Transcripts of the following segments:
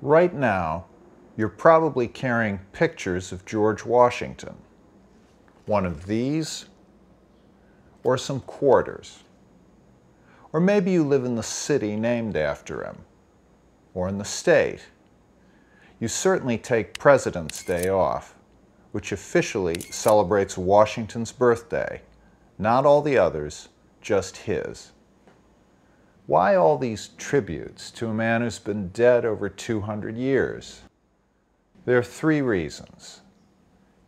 Right now, you're probably carrying pictures of George Washington. One of these, or some quarters. Or maybe you live in the city named after him, or in the state. You certainly take President's Day off, which officially celebrates Washington's birthday, not all the others, just his. Why all these tributes to a man who's been dead over 200 years? There are three reasons: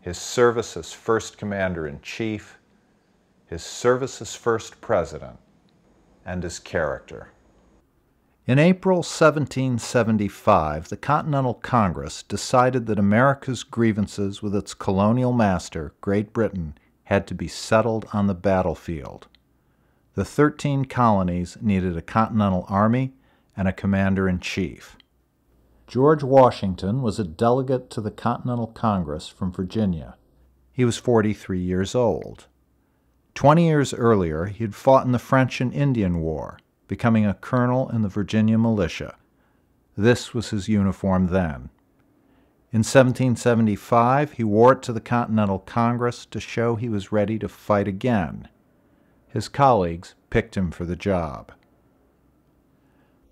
his service as first commander-in-chief, his service as first president, and his character. In April 1775, the Continental Congress decided that America's grievances with its colonial master, Great Britain, had to be settled on the battlefield. The 13 colonies needed a Continental Army and a commander-in-chief. George Washington was a delegate to the Continental Congress from Virginia. He was 43 years old. 20 years earlier, he had fought in the French and Indian War, becoming a colonel in the Virginia militia. This was his uniform then. In 1775, he wore it to the Continental Congress to show he was ready to fight again. His colleagues picked him for the job.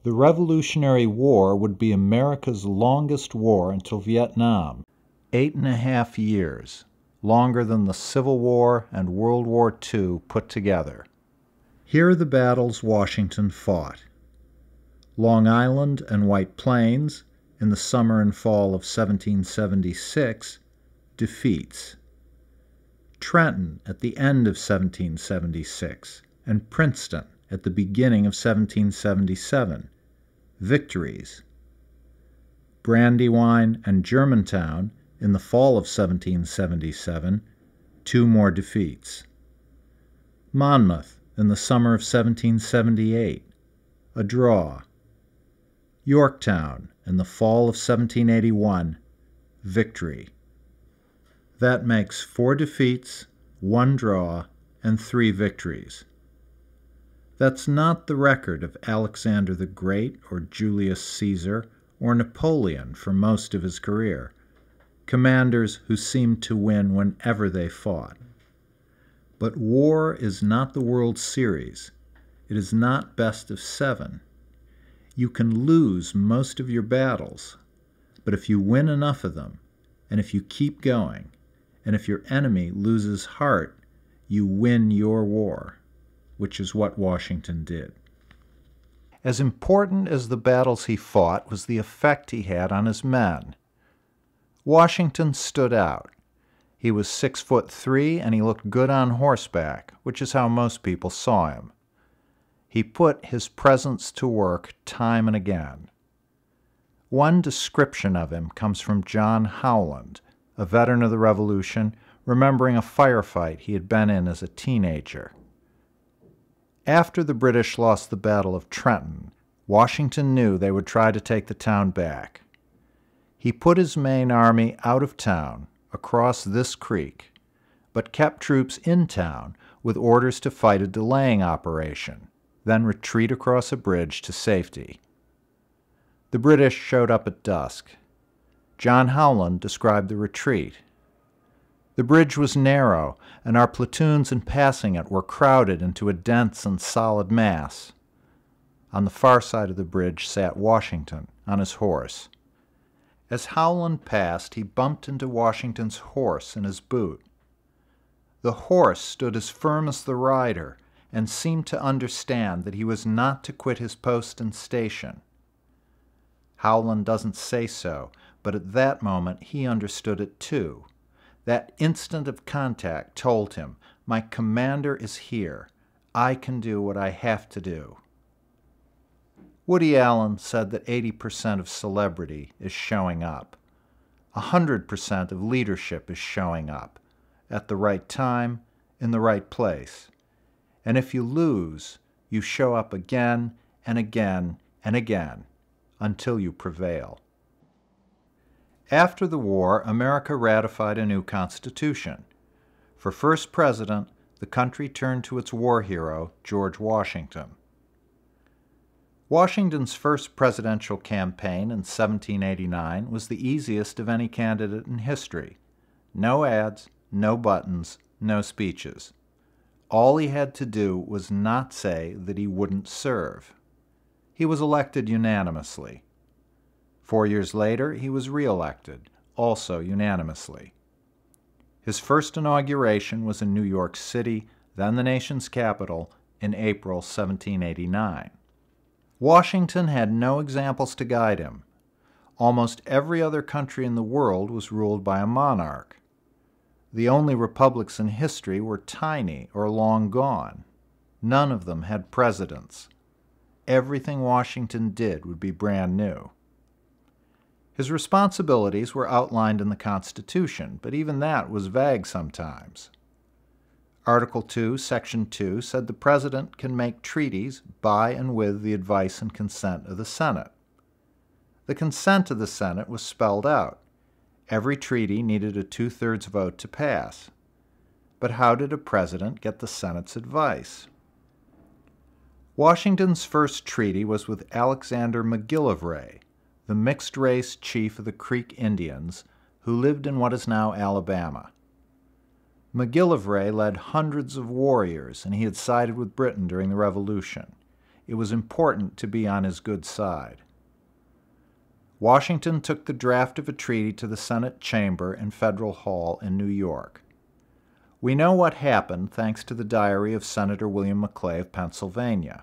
The Revolutionary War would be America's longest war until Vietnam, 8.5 years, longer than the Civil War and World War II put together. Here are the battles Washington fought. Long Island and White Plains in the summer and fall of 1776, defeats. Trenton at the end of 1776, and Princeton at the beginning of 1777, victories. Brandywine and Germantown in the fall of 1777, 2 more defeats. Monmouth in the summer of 1778, a draw. Yorktown in the fall of 1781, victory. That makes 4 defeats, 1 draw, and 3 victories. That's not the record of Alexander the Great or Julius Caesar or Napoleon for most of his career, commanders who seemed to win whenever they fought. But war is not the World Series. It is not best of 7. You can lose most of your battles, but if you win enough of them, and if you keep going, and if your enemy loses heart, you win your war, which is what Washington did. As important as the battles he fought was the effect he had on his men. Washington stood out. He was 6'3", and he looked good on horseback, which is how most people saw him. He put his presence to work time and again. One description of him comes from John Howland, a veteran of the Revolution, remembering a firefight he had been in as a teenager. After the British lost the Battle of Trenton, Washington knew they would try to take the town back. He put his main army out of town, across this creek, but kept troops in town with orders to fight a delaying operation, then retreat across a bridge to safety. The British showed up at dusk. John Howland described the retreat. The bridge was narrow, and our platoons in passing it were crowded into a dense and solid mass. On the far side of the bridge sat Washington on his horse. As Howland passed, he bumped into Washington's horse in his boot. The horse stood as firm as the rider and seemed to understand that he was not to quit his post and station. Howland doesn't say so, but at that moment he understood it too. That instant of contact told him, "My commander is here. I can do what I have to do." Woody Allen said that 80% of celebrity is showing up. 100% of leadership is showing up, at the right time, in the right place. And if you lose, you show up again and again and again, until you prevail. After the war, America ratified a new constitution. For first president, the country turned to its war hero, George Washington. Washington's first presidential campaign in 1789 was the easiest of any candidate in history. No ads, no buttons, no speeches. All he had to do was not say that he wouldn't serve. He was elected unanimously. 4 years later, he was re-elected, also unanimously. His first inauguration was in New York City, then the nation's capital, in April 1789. Washington had no examples to guide him. Almost every other country in the world was ruled by a monarch. The only republics in history were tiny or long gone. None of them had presidents. Everything Washington did would be brand new. His responsibilities were outlined in the Constitution, but even that was vague sometimes. Article 2, Section 2 said the President can make treaties by and with the advice and consent of the Senate. The consent of the Senate was spelled out. Every treaty needed a 2/3 vote to pass. But how did a president get the Senate's advice? Washington's first treaty was with Alexander McGillivray, the mixed-race chief of the Creek Indians who lived in what is now Alabama. McGillivray led hundreds of warriors, and he had sided with Britain during the Revolution. It was important to be on his good side. Washington took the draft of a treaty to the Senate chamber in Federal Hall in New York. We know what happened thanks to the diary of Senator William McClay of Pennsylvania.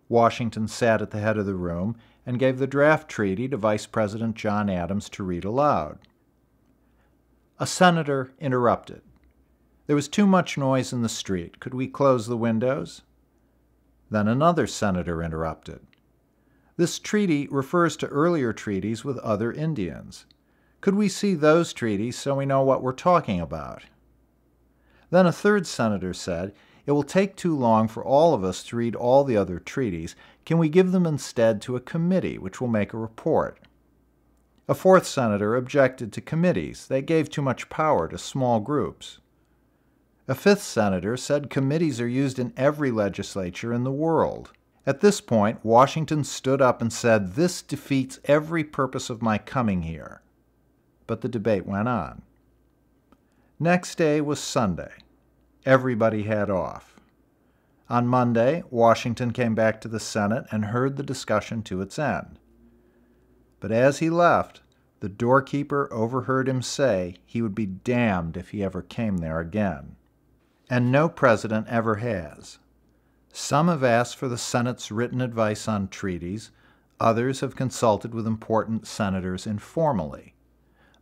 Washington sat at the head of the room and gave the draft treaty to Vice President John Adams to read aloud. A senator interrupted. There was too much noise in the street. Could we close the windows? Then another senator interrupted. This treaty refers to earlier treaties with other Indians. Could we see those treaties so we know what we're talking about? Then a third senator said, it will take too long for all of us to read all the other treaties. Can we give them instead to a committee which will make a report? A fourth senator objected to committees. They gave too much power to small groups. A fifth senator said committees are used in every legislature in the world. At this point, Washington stood up and said, "This defeats every purpose of my coming here." But the debate went on. Next day was Sunday. Everybody had off. On Monday, Washington came back to the Senate and heard the discussion to its end. But as he left, the doorkeeper overheard him say he would be damned if he ever came there again. And no president ever has. Some have asked for the Senate's written advice on treaties. Others have consulted with important senators informally.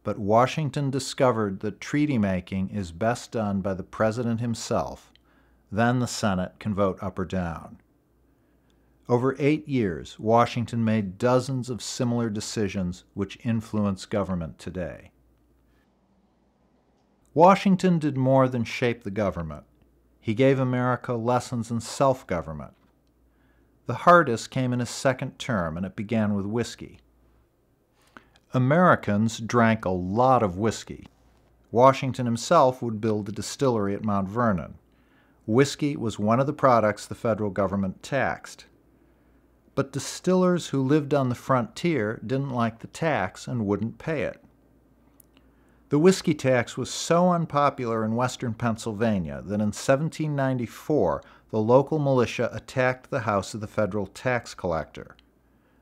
But Washington discovered that treaty-making is best done by the president himself. Then the Senate can vote up or down. Over 8 years, Washington made dozens of similar decisions which influence government today. Washington did more than shape the government. He gave America lessons in self-government. The hardest came in his second term, and it began with whiskey. Americans drank a lot of whiskey. Washington himself would build a distillery at Mount Vernon. Whiskey was one of the products the federal government taxed. But distillers who lived on the frontier didn't like the tax and wouldn't pay it. The whiskey tax was so unpopular in western Pennsylvania that in 1794 the local militia attacked the house of the federal tax collector.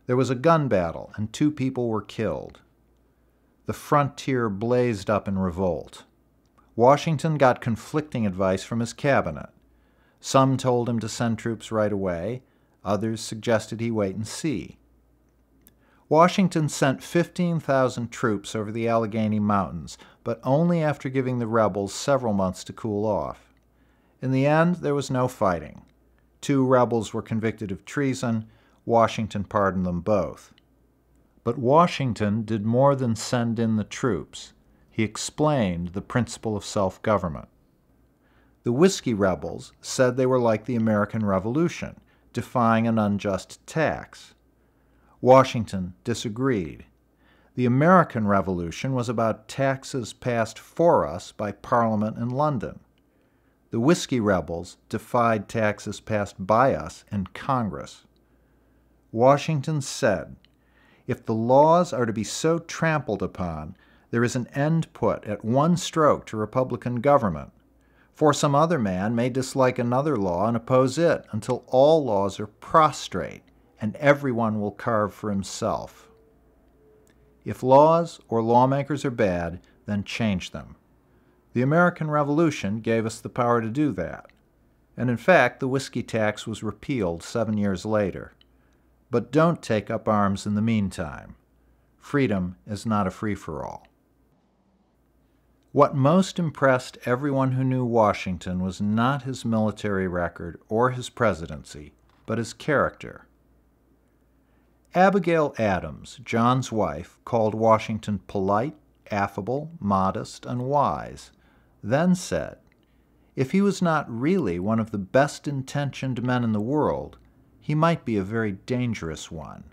There was a gun battle and 2 people were killed. The frontier blazed up in revolt. Washington got conflicting advice from his cabinet. Some told him to send troops right away. Others suggested he wait and see. Washington sent 15,000 troops over the Allegheny Mountains, but only after giving the rebels several months to cool off. In the end, there was no fighting. 2 rebels were convicted of treason. Washington pardoned them both. But Washington did more than send in the troops. He explained the principle of self-government. The whiskey rebels said they were like the American Revolution, defying an unjust tax. Washington disagreed. The American Revolution was about taxes passed for us by Parliament in London. The whiskey rebels defied taxes passed by us in Congress. Washington said, "If the laws are to be so trampled upon, there is an end put at one stroke to Republican government, for some other man may dislike another law and oppose it until all laws are prostrate, and everyone will carve for himself. If laws or lawmakers are bad, then change them. The American Revolution gave us the power to do that, and in fact the whiskey tax was repealed 7 years later. But don't take up arms in the meantime. Freedom is not a free-for-all." What most impressed everyone who knew Washington was not his military record or his presidency, but his character. Abigail Adams, John's wife, called Washington polite, affable, modest, and wise, then said, if he was not really one of the best-intentioned men in the world, he might be a very dangerous one.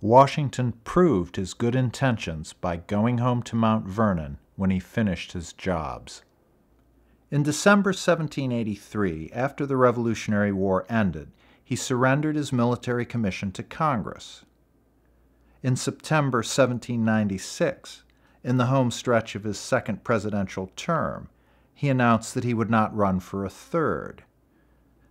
Washington proved his good intentions by going home to Mount Vernon when he finished his jobs. In December 1783, after the Revolutionary War ended, he surrendered his military commission to Congress. In September 1796, in the home stretch of his second presidential term, he announced that he would not run for a third.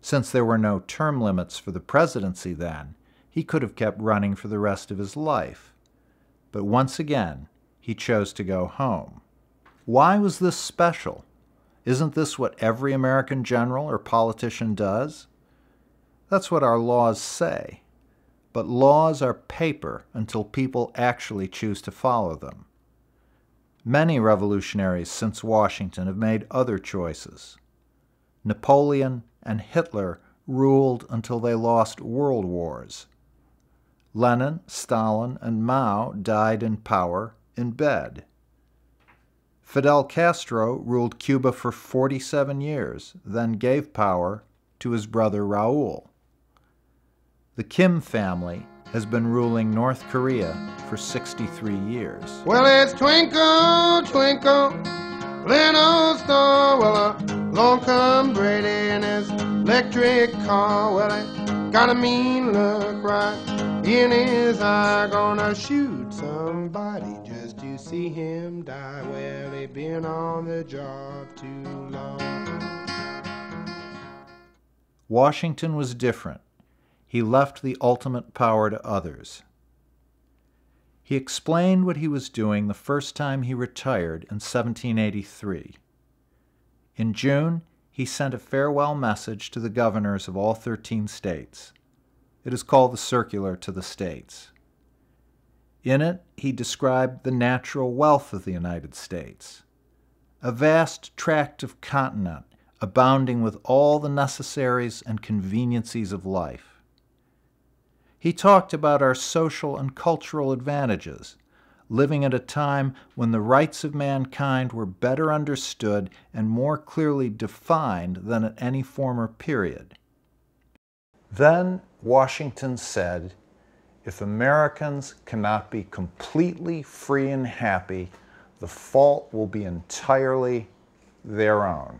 Since there were no term limits for the presidency then, he could have kept running for the rest of his life. But once again, he chose to go home. Why was this special? Isn't this what every American general or politician does? That's what our laws say. But laws are paper until people actually choose to follow them. Many revolutionaries since Washington have made other choices. Napoleon and Hitler ruled until they lost world wars. Lenin, Stalin, and Mao died in power in bed. Fidel Castro ruled Cuba for 47 years, then gave power to his brother Raul. The Kim family has been ruling North Korea for 63 years. Well, it's twinkle, twinkle, little star. Well, along come Brady in his electric car. Well, he got a mean look right in his eye. Gonna shoot somebody just to see him die. Well, he been on the job too long. Washington was different. He left the ultimate power to others. He explained what he was doing the first time he retired in 1783. In June, he sent a farewell message to the governors of all 13 states. It is called the Circular to the States. In it, he described the natural wealth of the United States, a vast tract of continent abounding with all the necessaries and conveniencies of life. He talked about our social and cultural advantages, living at a time when the rights of mankind were better understood and more clearly defined than at any former period. Then Washington said, if Americans cannot be completely free and happy, the fault will be entirely their own.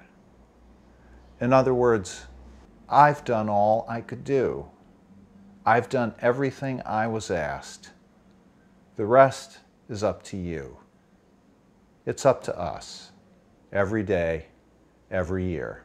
In other words, I've done all I could do. I've done everything I was asked. The rest is up to you. It's up to us, every day, every year.